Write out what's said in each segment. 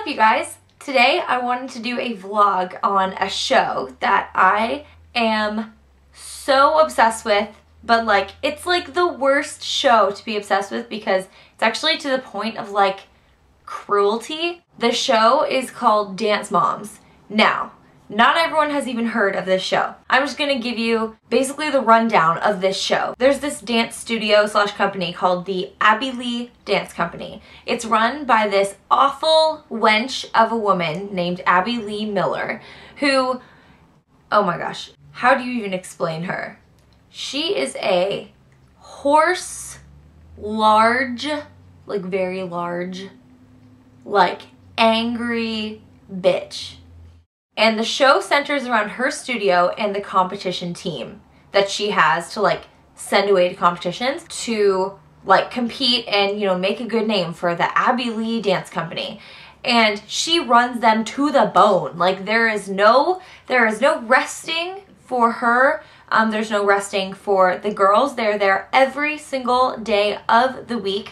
up, you guys? Today I wanted to do a vlog on a show that I am so obsessed with, but like it's like the worst show to be obsessed with because it's actually to the point of like cruelty. The show is called Dance Moms. Now, not everyone has even heard of this show. I'm just gonna give you basically the rundown of this show. There's this dance studio / company called the Abby Lee Dance Company. It's run by this awful wench of a woman named Abby Lee Miller, who, oh my gosh, how do you even explain her? She is a horse, large, like very large, like angry bitch. And the show centers around her studio and the competition team that she has to like send away to competitions to like compete and, you know, make a good name for the Abby Lee Dance Company. And she runs them to the bone. Like there is no resting for her. There's no resting for the girls. They're there every single day of the week.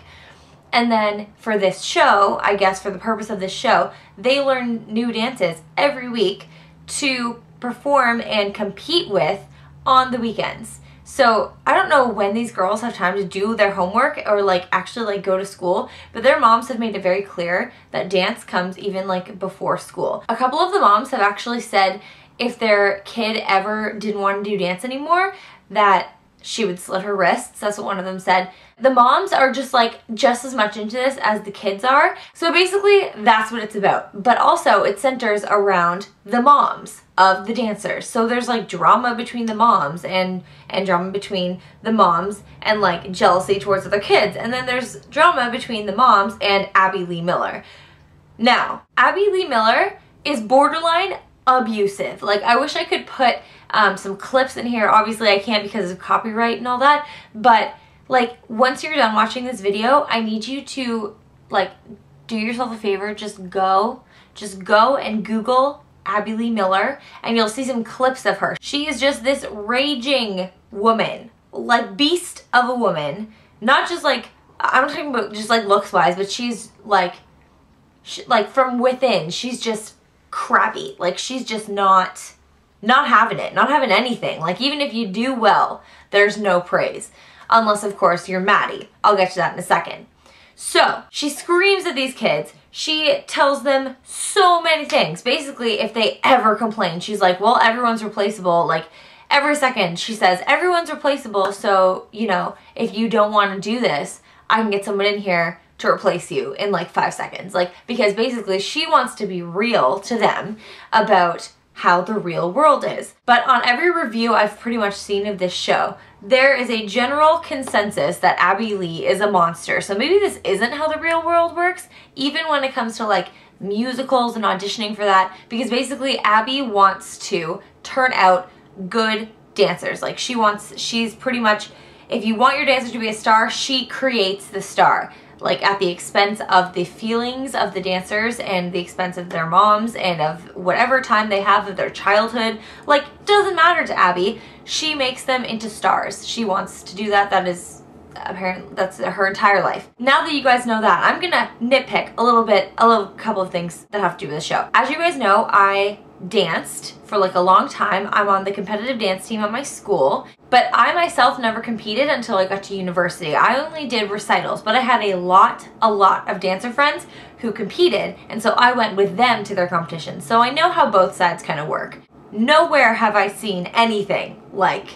And then for this show, I guess for the purpose of this show, they learn new dances every week to perform and compete with on the weekends. So I don't know when these girls have time to do their homework or like actually like go to school, but their moms have made it very clear that dance comes even like before school. A couple of the moms have actually said if their kid ever didn't want to do dance anymore, that she would slit her wrists. That's what one of them said. The moms are just like just as much into this as the kids are. So basically that's what it's about. But also it centers around the moms of the dancers. So there's like drama between the moms and drama between the moms and like jealousy towards other kids. And then there's drama between the moms and Abby Lee Miller. Now, Abby Lee Miller is borderline abusive. Like I wish I could put some clips in here. Obviously I can't because of copyright and all that, but like once you're done watching this video, I need you to like do yourself a favor, just go and Google Abby Lee Miller and you'll see some clips of her. She is just this raging woman, like beast of a woman. Not just like, I'm not talking about just like looks wise, but she's like from within, she's just crabby. Like she's just not having it, not having anything. Like even if you do well, there's no praise. Unless of course you're Maddie. I'll get to that in a second. So she screams at these kids. She tells them so many things. Basically, if they ever complain, she's like, well, everyone's replaceable. Like every second she says, everyone's replaceable. So, you know, if you don't want to do this, I can get someone in here to replace you in like 5 seconds. Like, because basically she wants to be real to them about how the real world is. But on every review I've pretty much seen of this show, there is a general consensus that Abby Lee is a monster. So maybe this isn't how the real world works, even when it comes to like musicals and auditioning for that, because basically Abby wants to turn out good dancers. Like she's pretty much, if you want your dancer to be a star, she creates the star. Like at the expense of the feelings of the dancers and the expense of their moms and of whatever time they have of their childhood. Like, doesn't matter to Abby. She makes them into stars. She wants to do that. That is apparently, that's her entire life. Now that you guys know that, I'm gonna nitpick a couple of things that have to do with the show. As you guys know, I danced for like a long time. I'm on the competitive dance team at my school, but I myself never competed until I got to university. I only did recitals, but I had a lot of dancer friends who competed, and so I went with them to their competitions. So I know how both sides kind of work. Nowhere have I seen anything like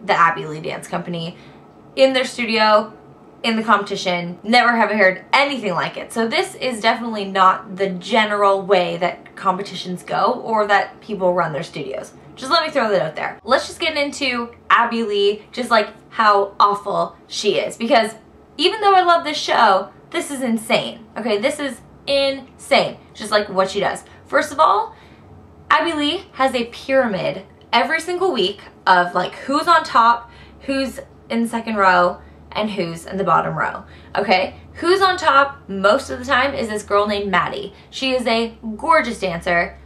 the Abby Lee Dance Company in their studio, in the competition. Never have I heard anything like it. So this is definitely not the general way that competitions go or that people run their studios. Just let me throw that out there. Let's just get into Abby Lee, just like how awful she is. Because even though I love this show, this is insane. Okay, this is insane. Just like what she does. First of all, Abby Lee has a pyramid every single week of like who's on top, who's in the second row, and who's in the bottom row. Okay, who's on top most of the time is this girl named Maddie. She is a gorgeous dancer.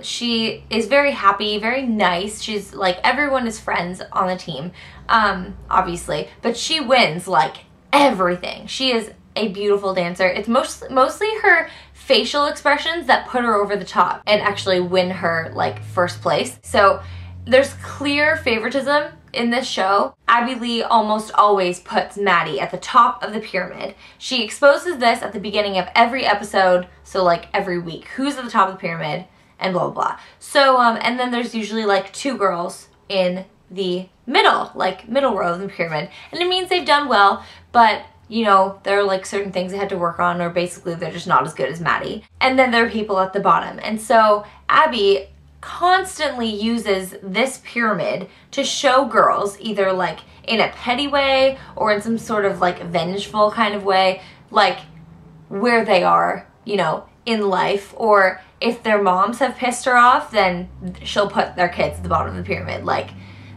She is very happy, very nice. She's like, everyone is friends on the team, obviously, but she wins like everything. She is a beautiful dancer. It's mostly her facial expressions that put her over the top and actually win her like first place. So there's clear favoritism in this show. Abby Lee almost always puts Maddie at the top of the pyramid. She exposes this at the beginning of every episode, so like every week, who's at the top of the pyramid and blah, blah, blah. So, and then there's usually like 2 girls in the middle, like middle row of the pyramid. And it means they've done well, but you know, there are like certain things they had to work on, or basically they're just not as good as Maddie. And then there are people at the bottom. And so Abby constantly uses this pyramid to show girls, either like in a petty way or in some sort of like vengeful kind of way, like where they are, you know, in life, or if their moms have pissed her off, then she'll put their kids at the bottom of the pyramid. Like,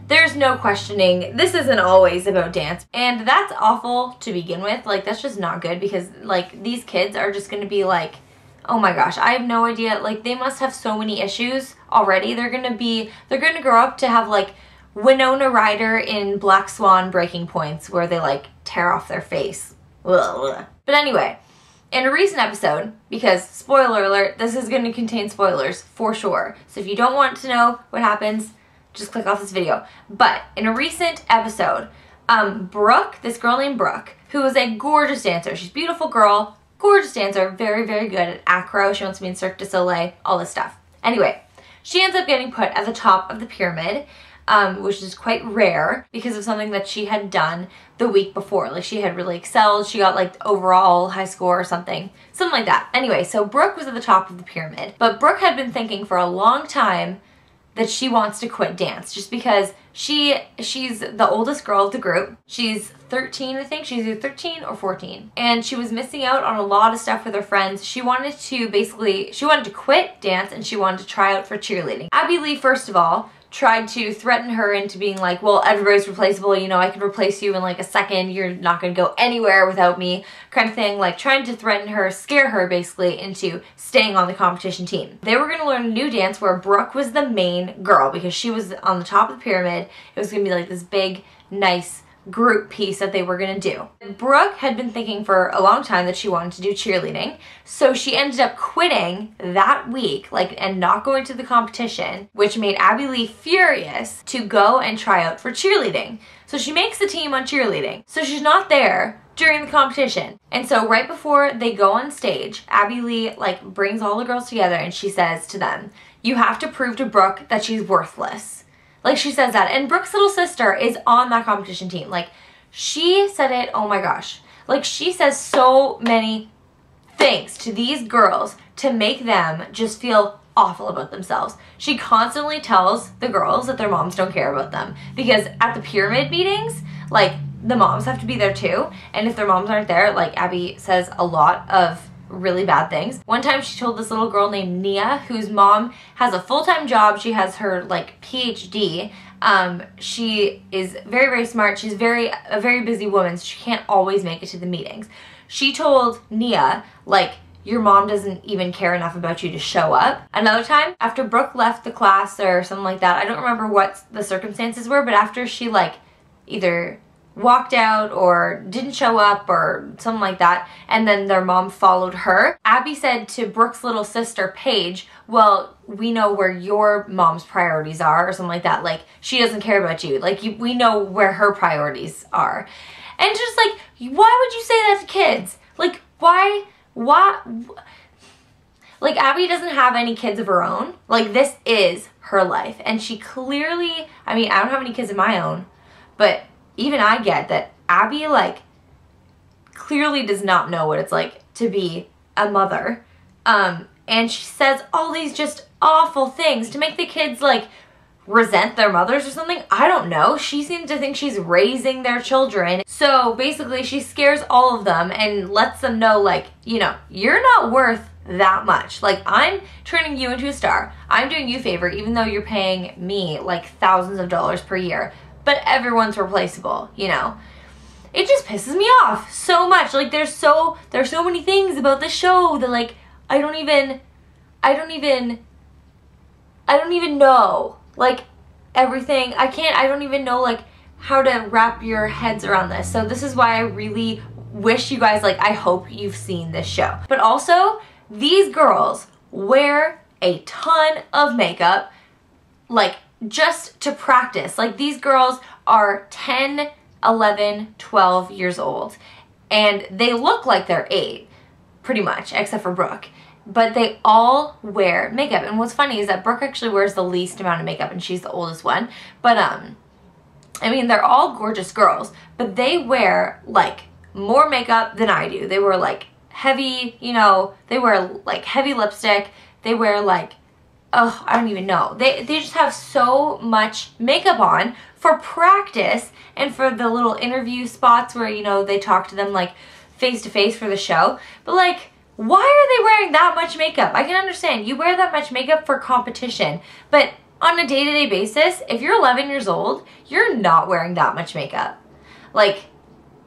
there's no questioning. This isn't always about dance. And that's awful to begin with. Like, that's just not good, because like these kids are just gonna be like, oh my gosh, I have no idea. Like, they must have so many issues already. They're gonna grow up to have like Winona Ryder in Black Swan breaking points, where they like tear off their face. Ugh. But anyway, in a recent episode, because spoiler alert, this is gonna contain spoilers for sure. So if you don't want to know what happens, just click off this video. But in a recent episode, Brooke, this girl named Brooke, who is a gorgeous dancer. She's a beautiful girl, gorgeous dancer, very, very good at acro. She wants to be in Cirque du Soleil, all this stuff. Anyway, she ends up getting put at the top of the pyramid, which is quite rare because of something that she had done the week before. Like, she had really excelled. She got like overall high score or something like that. Anyway, so Brooke was at the top of the pyramid, but Brooke had been thinking for a long time that she wants to quit dance, just because she's the oldest girl of the group. She's 13, I think. She's either 13 or 14. And she was missing out on a lot of stuff with her friends. She wanted to quit dance, and she wanted to try out for cheerleading. Abby Lee, first of all, tried to threaten her into being like, well, everybody's replaceable, you know, I could replace you in like a second, you're not gonna go anywhere without me, kind of thing, like trying to threaten her, scare her basically into staying on the competition team. They were gonna learn a new dance where Brooke was the main girl, because she was on the top of the pyramid. It was gonna be like this big, nice group piece that they were gonna do. Brooke had been thinking for a long time that she wanted to do cheerleading, so she ended up quitting that week, like, and not going to the competition, which made Abby Lee furious to go and try out for cheerleading. So she makes the team on cheerleading. So she's not there during the competition. And so right before they go on stage, Abby Lee like brings all the girls together and she says to them, you have to prove to Brooke that she's worthless. Like, she says that. And Brooke's little sister is on that competition team. Like, she said it, oh my gosh. Like, she says so many things to these girls to make them just feel awful about themselves. She constantly tells the girls that their moms don't care about them. Because at the pyramid meetings, like, the moms have to be there too. And if their moms aren't there, like, Abby says a lot of really bad things. One time she told this little girl named Nia, whose mom has a full-time job. She has her like PhD. She is very, very smart. She's a very busy woman, so she can't always make it to the meetings. She told Nia, like, your mom doesn't even care enough about you to show up. Another time, after Brooke left the class or something like that, I don't remember what the circumstances were, but after she like either walked out or didn't show up or something like that, and then their mom followed her, Abby said to Brooke's little sister, Paige, well, we know where your mom's priorities are, or something like that. Like, she doesn't care about you. Like, we know where her priorities are. And just like, why would you say that to kids? Like, why? Like, Abby doesn't have any kids of her own. Like, this is her life. And she clearly, I mean, I don't have any kids of my own, but even I get that Abby, like, clearly does not know what it's like to be a mother. And she says all these just awful things to make the kids, like, resent their mothers or something. I don't know. She seems to think she's raising their children. So basically she scares all of them and lets them know, like, you know, you're not worth that much. Like, I'm turning you into a star. I'm doing you a favor, even though you're paying me like thousands of dollars per year. But everyone's replaceable, you know. It just pisses me off so much. Like, there's so many things about this show that, like, I don't even know, like, everything. I don't even know, like, how to wrap your heads around this. So this is why I really wish you guys, like, I hope you've seen this show. But also, these girls wear a ton of makeup, like, just to practice. Like, these girls are 10, 11, 12 years old, and they look like they're 8, pretty much, except for Brooke. But they all wear makeup. And what's funny is that Brooke actually wears the least amount of makeup, and she's the oldest one. But, I mean, they're all gorgeous girls, but they wear, like, more makeup than I do. They wear, like, heavy, you know, they wear, like, heavy lipstick. They wear, like, oh, I don't even know. They just have so much makeup on for practice and for the little interview spots where, you know, they talk to them, like, face to face for the show. But, like, why are they wearing that much makeup? I can understand. You wear that much makeup for competition. But on a day-to-day basis, if you're 11 years old, you're not wearing that much makeup. Like,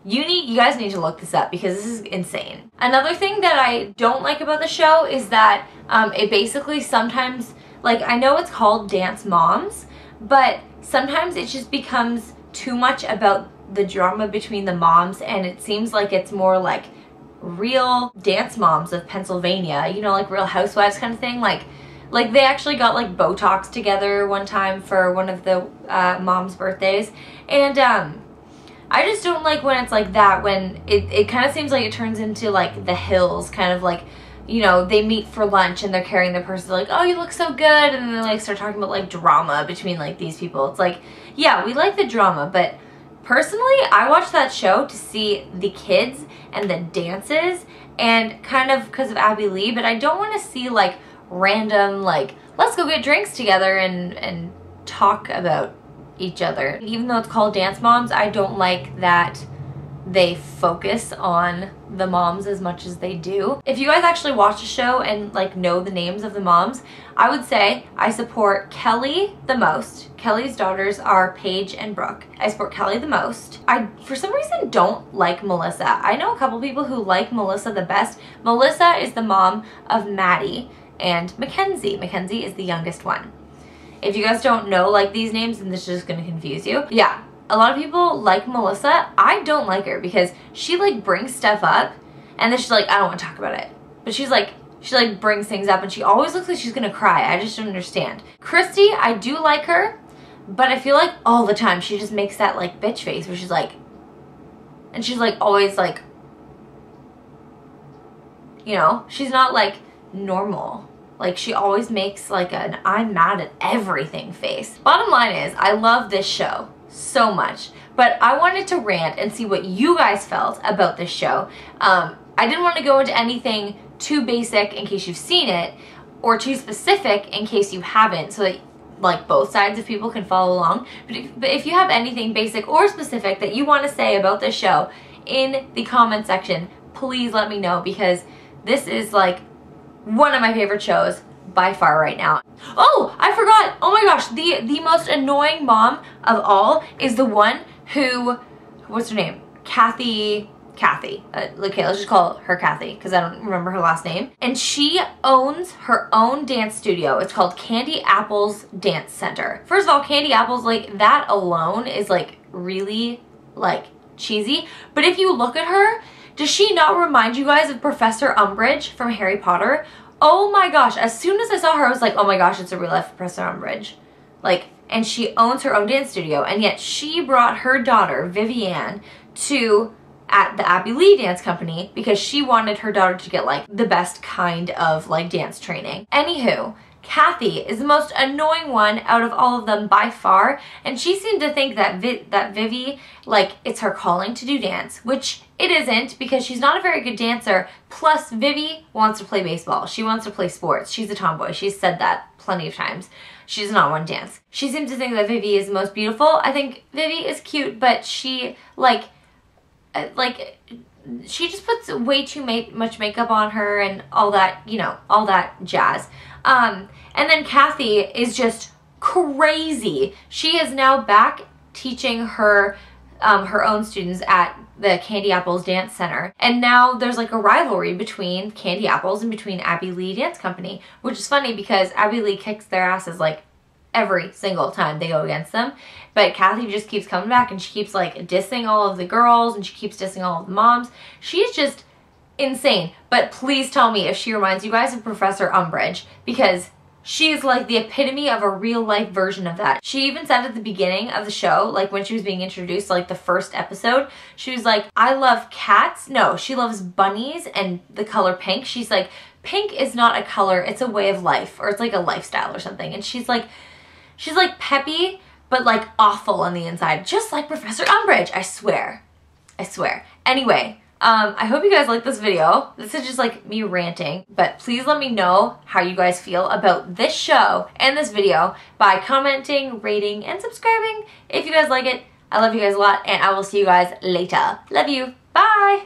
you guys need to look this up because this is insane. Another thing that I don't like about the show is that it basically sometimes, like, I know it's called Dance Moms, but sometimes it just becomes too much about the drama between the moms, and it seems like it's more like real dance moms of Pennsylvania, you know, like Real Housewives kind of thing. Like they actually got, like, Botox together one time for one of the moms' birthdays, and I just don't like when it's like that, when it kind of seems like it turns into, like, The Hills, kind of like, you know, they meet for lunch and they're carrying their purse, like, oh, you look so good, and then they, like, start talking about, like, drama between, like, these people. It's like, yeah, we like the drama, but personally, I watched that show to see the kids and the dances, and kind of because of Abby Lee, but I don't want to see, like, random, like, let's go get drinks together and talk about each other. Even though it's called Dance Moms, I don't like that they focus on the moms as much as they do. If you guys actually watch the show and, like, know the names of the moms, I would say I support Kelly the most. Kelly's daughters are Paige and Brooke. I support Kelly the most. I, for some reason, don't like Melissa. I know a couple people who like Melissa the best. Melissa is the mom of Maddie and Mackenzie. Mackenzie is the youngest one. If you guys don't know, like, these names, then this is just gonna confuse you. Yeah. A lot of people like Melissa. I don't like her because she, like, brings stuff up and then she's like, I don't want to talk about it. But she brings things up and she always looks like she's gonna cry. I just don't understand. Christy, I do like her, but I feel like all the time she just makes that, like, bitch face where she's like, and she's, like, always, like, you know, she's not, like, normal. Like, she always makes, like, an I'm mad at everything face. Bottom line is, I love this show so much, but I wanted to rant and see what you guys felt about this show. I didn't want to go into anything too basic in case you've seen it, or too specific in case you haven't, so that, like, both sides of people can follow along. But if you have anything basic or specific that you want to say about this show in the comment section, please let me know, because this is, like, one of my favorite shows by far right now. Oh, I forgot. Oh my gosh, the most annoying mom of all is the one who, what's her name? Kathy. Okay, let's just call her Kathy because I don't remember her last name. And she owns her own dance studio. It's called Candy Apple's Dance Center. First of all, Candy Apple's, like, that alone is, like, really, like, cheesy. But if you look at her, does she not remind you guys of Professor Umbridge from Harry Potter? Oh my gosh, as soon as I saw her, I was like, oh my gosh, it's a real life Professor Umbridge. Like, and she owns her own dance studio, and yet she brought her daughter, Vivienne, at the Abby Lee Dance Company because she wanted her daughter to get, like, the best kind of, like, dance training. Anywho, Kathy is the most annoying one out of all of them by far, and she seemed to think that Vivi, like, it's her calling to do dance, which it isn't, because she's not a very good dancer. Plus, Vivi wants to play baseball. She wants to play sports. She's a tomboy. She's said that plenty of times. She does not want to dance. She seems to think that Vivi is the most beautiful. I think Vivi is cute, but she, she just puts way too much makeup on her and all that, you know, all that jazz. And then Kathy is just crazy. She is now back teaching her own students at the Candy Apples Dance Center. And now there's, like, a rivalry between Candy Apples and between Abby Lee Dance Company, which is funny because Abby Lee kicks their asses, like, every single time they go against them. But Kathy just keeps coming back and she keeps, like, dissing all of the girls and she keeps dissing all of the moms. She's just insane. But please tell me if she reminds you guys of Professor Umbridge, because she's like the epitome of a real life version of that. She even said at the beginning of the show, like when she was being introduced, like the first episode, she was like, I love cats. No, she loves bunnies and the color pink. She's like, pink is not a color, it's a way of life, or it's like a lifestyle or something. And she's like peppy, but like awful on the inside, just like Professor Umbridge, I swear. I swear. Anyway, I hope you guys like this video. This is just like me ranting, but please let me know how you guys feel about this show and this video by commenting, rating, and subscribing if you guys like it. I love you guys a lot, and I will see you guys later. Love you. Bye.